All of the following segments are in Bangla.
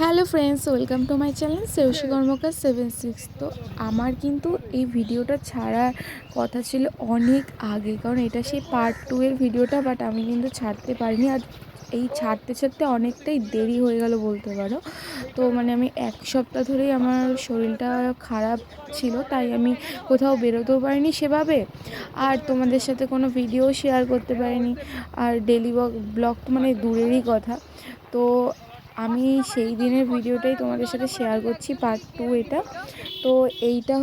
Hello friends, welcome to my channel সেউসী কর্মকার 76। তো আমার কিন্তু এই ভিডিওটা ছাড়ার কথা ছিল অনেক আগে, কারণ এটা সেই পার্ট 2 এর ভিডিওটা, বাট আমি কিন্তু ছাড়তে পারিনি। আর এই ছাড়তে ছাড়তে অনেকটাই দেরি হয়ে গেল বলতে পারো। তো মানে আমি এক সপ্তাহ ধরেই আমার শরীরটা খারাপ ছিল, তাই আমি কোথাও বেরোতেও পারিনি সেভাবে, আর তোমাদের সাথে কোনো ভিডিও শেয়ার করতে পারিনি। আর ডেলি ব্লগ তো মানে দূরেরই কথা। তো আমি সেই দিনের ভিডিওটাই তোমাদের সাথে শেয়ার করছি, পার্ট 2 এটা। তো এইটা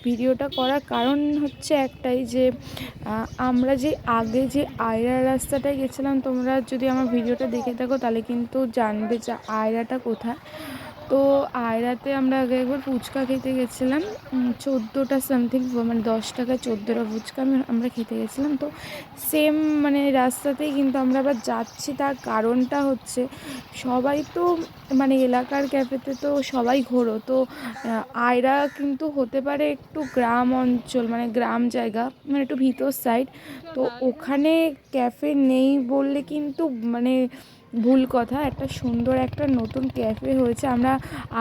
ভিডিওটা করার কারণ হচ্ছে একটাই, যে আমরা যে আগে যে আয়রার রাস্তাটায় গেছিলাম, তোমরা যদি আমার ভিডিওটা দেখে থাকো তাহলে কিন্তু জানবে যে আয়রাটা কোথায়। তো আয়রাতে আমরা আগে একবার ফুচকা খেতে গেছিলাম, 14টা সামথিং, মানে 10 টাকায় 14টা ফুচকা আমরা খেতে গেছিলাম। তো সেম মানে রাস্তাতেই কিন্তু আমরা আবার যাচ্ছি। তার কারণটা হচ্ছে, সবাই তো মানে এলাকার ক্যাফেতে তো সবাই ঘোরো, তো আয়রা কিন্তু হতে পারে একটু গ্রাম অঞ্চল, মানে গ্রাম জায়গা, মানে একটু ভিতর সাইড। তো ওখানে ক্যাফে নেই বললে কিন্তু মানে ভুল কথা। একটা সুন্দর একটা নতুন ক্যাফে হয়েছে, আমরা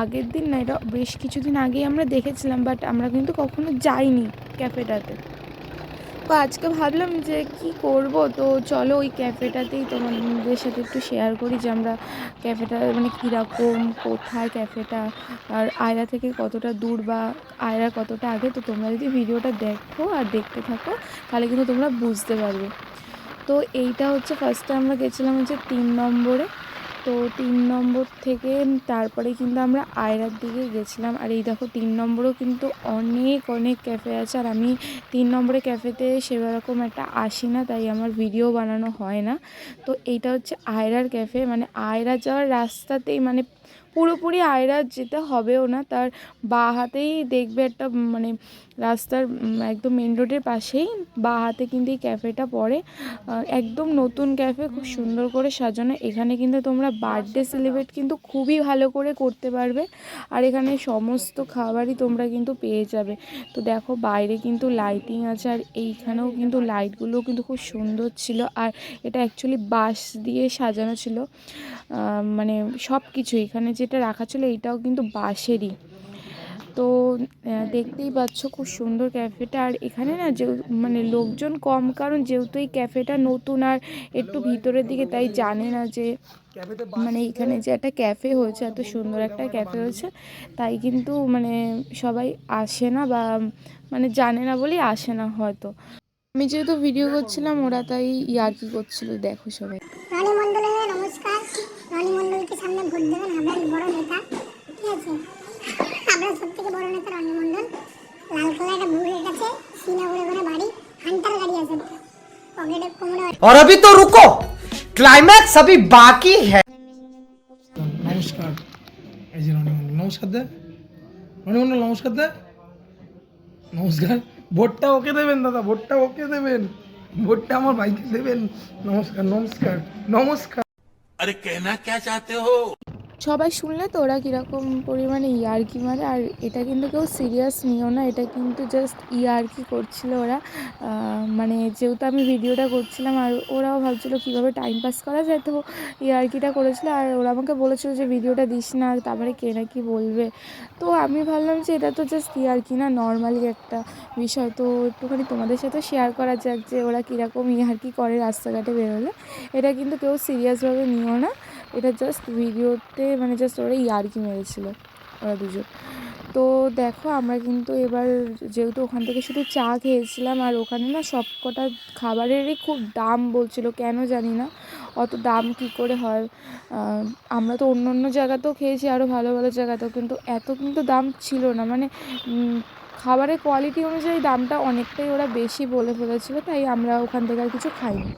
আগের দিন না, এটা বেশ কিছুদিন আগেই আমরা দেখেছিলাম, বাট আমরা কিন্তু কখনো যাইনি ক্যাফেটাতে। তো আজকে ভাবলাম যে কি করব, তো চলো ওই ক্যাফেটাতেই তোমাদের সাথে একটু শেয়ার করি যে আমরা ক্যাফেটা মানে কীরকম, কোথায় ক্যাফেটা, আর আয়রা থেকে কতটা দূর বা আয়রা কতটা আগে। তো তোমরা যদি ভিডিওটা দেখো আর দেখতে থাকো তাহলে কিন্তু তোমরা বুঝতে পারবে। তো এইটা হচ্ছে ফার্স্টে আমরা গেছিলাম হচ্ছে 3 নম্বরে। তো 3 নম্বর থেকে তারপরে কিন্তু আমরা আয়রার দিকে গেছিলাম। আর এই দেখো 3 নম্বরেও কিন্তু অনেক অনেক ক্যাফে আছে, আর আমি 3 নম্বরে ক্যাফেতে সেরকম একটা আসি না, তাই আমার ভিডিও বানানো হয় না। তো এইটা হচ্ছে আয়রার ক্যাফে, মানে আয়রা যাওয়ার রাস্তাতেই, মানে পুরোপুরি আয়রা যেতে হবেও না, তার বাঁ হাতেই দেখবে একটা মানে রাস্তার একদম মেন রোডের পাশেই বাঁ হাতে কিন্তু এই ক্যাফেটা পড়ে। একদম নতুন ক্যাফে, খুব সুন্দর করে সাজানো। এখানে কিন্তু তোমরা বার্থডে সেলিব্রেট কিন্তু খুবই ভালো করে করতে পারবে, আর এখানে সমস্ত খাবারই তোমরা কিন্তু পেয়ে যাবে। তো দেখো বাইরে কিন্তু লাইটিং আছে, আর এইখানেও কিন্তু লাইটগুলো কিন্তু খুব সুন্দর ছিল। আর এটা অ্যাকচুয়ালি বাঁশ দিয়ে সাজানো ছিল, মানে সব কিছু এখানে যেটা রাখা ছিল এইটাও কিন্তু বাঁশেরই। তো দেখতেই পাচ্ছ খুব সুন্দর ক্যাফেটা। আর এখানে না যে মানে লোকজন কম, কারণ যেহেতু এই ক্যাফেটা নতুন আর একটু ভিতরের দিকে, তাই জানে না যে মানে এখানে যে একটা ক্যাফে হয়েছে, এত সুন্দর একটা ক্যাফে হয়েছে, তাই কিন্তু মানে সবাই আসে না, বা মানে জানে না বলেই আসে না হয়তো। আমি যেহেতু ভিডিও করছিলাম, ওরা তাই ইয়ার্কি করছিল, দেখো সবাই। রনি মণ্ডলের নমস্কার। রনি মণ্ডলকে সামনে ভোট দেবেন, হাবড়ার বড় নেতা, ঠিক আছে? হাবড়ার সব থেকে বড় নেতা রনি মণ্ডল। লাল কালার একটা বুলেট আছে, শ্রীনগরে করে বাড়ি, হান্টার গাড়ি আছে, পকেটে কোমরে। और अभी तो रुको, क्लाइमैक्स अभी बाकी है। নমস্কার। এই যে রনি মণ্ডল, নমস্কার দে। রনি মণ্ডল নমস্কার দে। নমস্কার। ভোটটা ওকে দেবেন দাদা, ভোটটা ওকে দেবেন, ভোটটা আমার ভাইকে দেবেন। নমস্কার নমস্কার নমস্কার। अरे कहना क्या चाहते हो। সবাই শুনলে তো ওরা কীরকম পরিমাণে ইয়ার্কি মারে, আর এটা কিন্তু কেউ সিরিয়াস নিও না, এটা কিন্তু জাস্ট ইয়ার্কি করছিল ওরা। মানে যেহেতু আমি ভিডিওটা করছিলাম, আর ওরাও ভাবছিলো কীভাবে টাইম পাস করা যায়, তো ইয়ার্কিটা করেছিল। আর ওরা আমাকে বলেছিল যে ভিডিওটা দিস না, আর তারপরে কে না কি বলবে। তো আমি ভাবলাম যে এটা তো জাস্ট ইয়ার্কি না, নর্মালি একটা বিষয়, তো একটুখানি তোমাদের সাথে শেয়ার করা যাক যে ওরা কীরকম ইয়ার্কি করে রাস্তাঘাটে বেরোলে। এটা কিন্তু কেউ সিরিয়াসভাবে নিও না, এটা জাস্ট ভিডিওতে মানে জাস্ট ওরা ইয়ার্কি মেরেছিল ওরা দুজন। তো দেখো আমরা কিন্তু এবার যেহেতু ওখান থেকে শুধু চা খেয়েছিলাম, আর ওখানে না সব কটা খাবারেরই খুব দাম বলছিল, কেন জানি না অত দাম কী করে হয়। আমরা তো অন্য অন্য জায়গাতেও খেয়েছি, আরও ভালো ভালো জায়গাতেও, কিন্তু এত কিন্তু দাম ছিল না, মানে খাবারের কোয়ালিটি অনুযায়ী দামটা অনেকটাই ওরা বেশি বলে ফেলেছিলো, তাই আমরা ওখান থেকে আর কিছু খাইনি।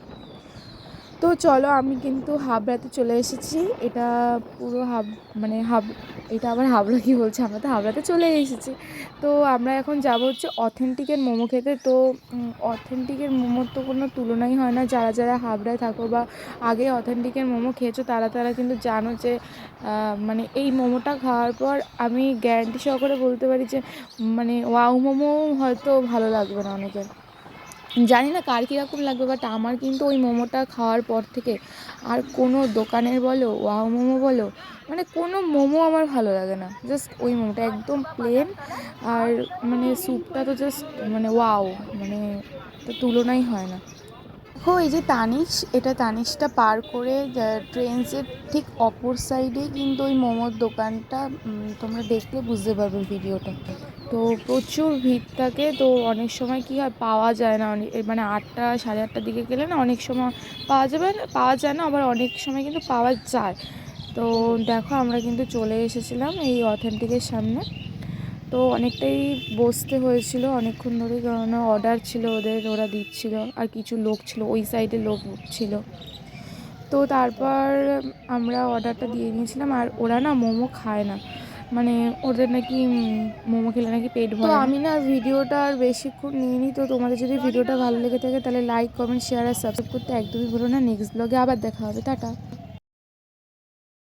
তো চলো আমি কিন্তু হাবড়াতে চলে এসেছি। এটা পুরো মানে এটা আবার হাবড়া কী বলছে, আমরা তো হাবড়াতে চলে এসেছি। তো আমরা এখন যাব হচ্ছে অথেন্টিকের মোমো খেতে। তো অথেন্টিকের মোমোর তো কোনো তুলনাই হয় না। যারা যারা হাবড়ায় থাকো বা আগে অথেন্টিকের মোমো খেয়েছো, তারা তারা কিন্তু জানো যে মানে এই মোমোটা খাওয়ার পর আমি গ্যারান্টি সহকারে বলতে পারি যে মানে ওয়াও মোমো হয়তো ভালো লাগবে না অনেকের। জানি না কার কীরকম লাগবে, বাট আমার কিন্তু ওই মোমোটা খাওয়ার পর থেকে আর কোনো দোকানের বলো, ওয়াও মোমো বলো, মানে কোনো মোমো আমার ভালো লাগে না। জাস্ট ওই মোমোটা একদম প্লেন, আর মানে স্যুপটা তো জাস্ট মানে ওয়াও, মানে তো তুলনাই হয় না। দেখো এই যে তানিশ, এটা তানিশটা পার করে ট্রেন্সের ঠিক অপর সাইডেই কিন্তু ওই মোমোর দোকানটা, তোমরা দেখলে বুঝতে পারবে ভিডিওটা। তো প্রচুর ভিড় থাকে, তো অনেক সময় কী হয় পাওয়া যায় না, মানে 8টা 8:30টার দিকে গেলে না অনেক সময় পাওয়া যায় না, আবার অনেক সময় কিন্তু পাওয়া যায়। তো দেখো আমরা কিন্তু চলে এসেছিলাম এই অথেন্টিকের সামনে। তো অনেকটাই বসতে হয়েছিল অনেকক্ষণ ধরে, কারণ অর্ডার ছিল ওদের, ওরা দিচ্ছিল, আর কিছু লোক ছিল ওই সাইডে, লোক ছিল। তো তারপর আমরা অর্ডারটা দিয়ে নিয়েছিলাম, আর ওরা না মোমো খায় না, মানে ওদের নাকি মোমো খেলে নাকি পেট ভরে। তো আমি না ভিডিওটা আর বেশিক্ষণ নিইনি। তো তোমাদের যদি ভিডিওটা ভালো লেগে থাকে তাহলে লাইক, কমেন্ট, শেয়ার আর সাবস্ক্রাইব করতে একদমই ভুলো না। নেক্সট ব্লগে আবার দেখা হবে, টাটা।